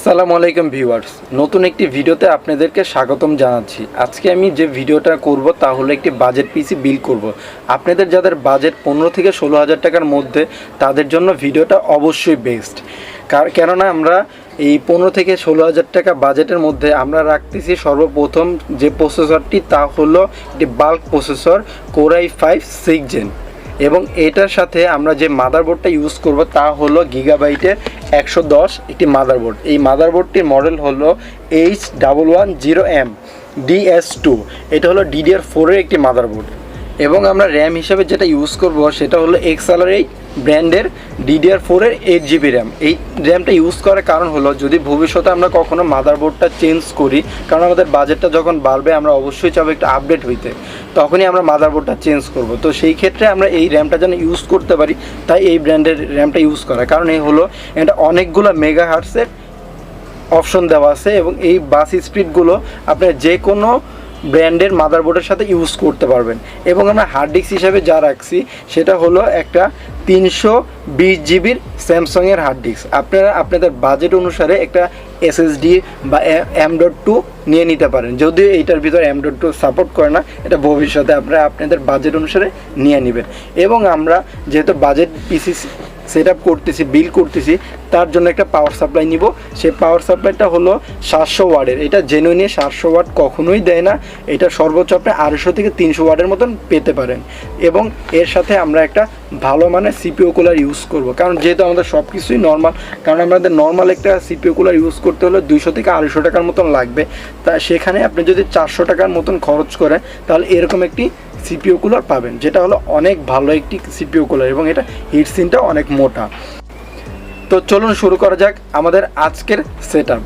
আসসালামু আলাইকুম ভিউয়ার্স, নতুন একটি ভিডিওতে আপনাদেরকে স্বাগতম জানাচ্ছি। আজকে আমি যে ভিডিওটা করব তা হলো একটি বাজেট পিসি বিল্ড করব। আপনাদের যাদের বাজেট 15 থেকে 16,000 টাকার মধ্যে, তাদের জন্য ভিডিওটা অবশ্যই বেস্ট। কেননা আমরা এই 15 থেকে 16,000 টাকা বাজেটের মধ্যে আমরা রাখতেছি সর্বপ্রথম যে প্রসেসরটি, তা হলো একটি bulk processor core i5 6 gen, এবং এটার সাথে আমরা যে মাদারবোর্ডটা ইউজ করব তা হলো গিগাবাইটের 110 একটি মাদারবোর্ড। এই মাদারবোর্ডটির মডেল হলো H1110M DS2। এটা হলো DDR4 এর একটি মাদারবোর্ড। এবং আমরা র্যাম হিসাবে যেটা ইউজ করব সেটা হলো XLR8 ব্র্যান্ডের DDR4 এর 8GB র্যাম। এই র্যামটা ইউজ করার কারণ হলো, যদি ভবিষ্যতে আমরা কখনো মাদারবোর্ডটা চেঞ্জ করি, কারণ আমাদের বাজেটটা যখন বাড়বে আমরা অবশ্যই চাবো একটু আপডেট হইতে, তখনই আমরা মাদারবোর্ডটা চেঞ্জ করব। তো সেই ক্ষেত্রে আমরা এই র্যামটা যেন ইউজ করতে পারি, তাই এই ব্র্যান্ডের র্যামটা ইউজ করা। কারণ এই হলো এটা অনেকগুলো মেগা হার্টসের অপশন দেওয়া আছে, এবং এই বাস স্পিডগুলো আপনার যে কোনো ব্র্যান্ডের মাদারবোর্ডের সাথে ইউজ করতে পারবেন। এবং আমরা হার্ড ডিস্ক হিসাবে যা রাখছি সেটা হলো একটা 320 GB স্যামসাংয়ের হার্ড ডিস্ক। আপনারা আপনাদের বাজেট অনুসারে একটা SSD বা M.2 নিয়ে নিতে পারেন, যদিও এইটার ভিতরে M.2 সাপোর্ট করে না, এটা ভবিষ্যতে আপনারা আপনাদের বাজেট অনুসারে নিয়ে নেবেন। এবং আমরা যেহেতু বাজেট পিসি সেট আপ করতেছি, বিল্ড করতেছি, তার জন্য একটা পাওয়ার সাপ্লাই নিব। সেই পাওয়ার সাপ্লাইটা হলো 700 ওয়াটের। এটা জেনুইনি 700 ওয়াট কখনোই দেয় না, এটা সর্বোচ্চ আপনি 250 থেকে 300 ওয়াটের মতন পেতে পারেন। এবং এর সাথে আমরা একটা ভালো মানের CPU কুলার ইউজ করব, কারণ যেহেতু আমাদের সব কিছুই নর্মাল, কারণ আমাদের নর্মাল একটা CPU কুলার ইউজ করতে হলে 200 থেকে 250 টাকার মতন লাগবে। তা সেখানে আপনি যদি 400 টাকার মতন খরচ করেন, তাহলে এরকম একটি CPU কুলার পাবেন, যেটা হলো অনেক ভালো একটি CPU কুলার, এবং এটা হিটসিনটা অনেক মোটা। তো চলুন শুরু করা যাক আমাদের আজকের সেটআপ।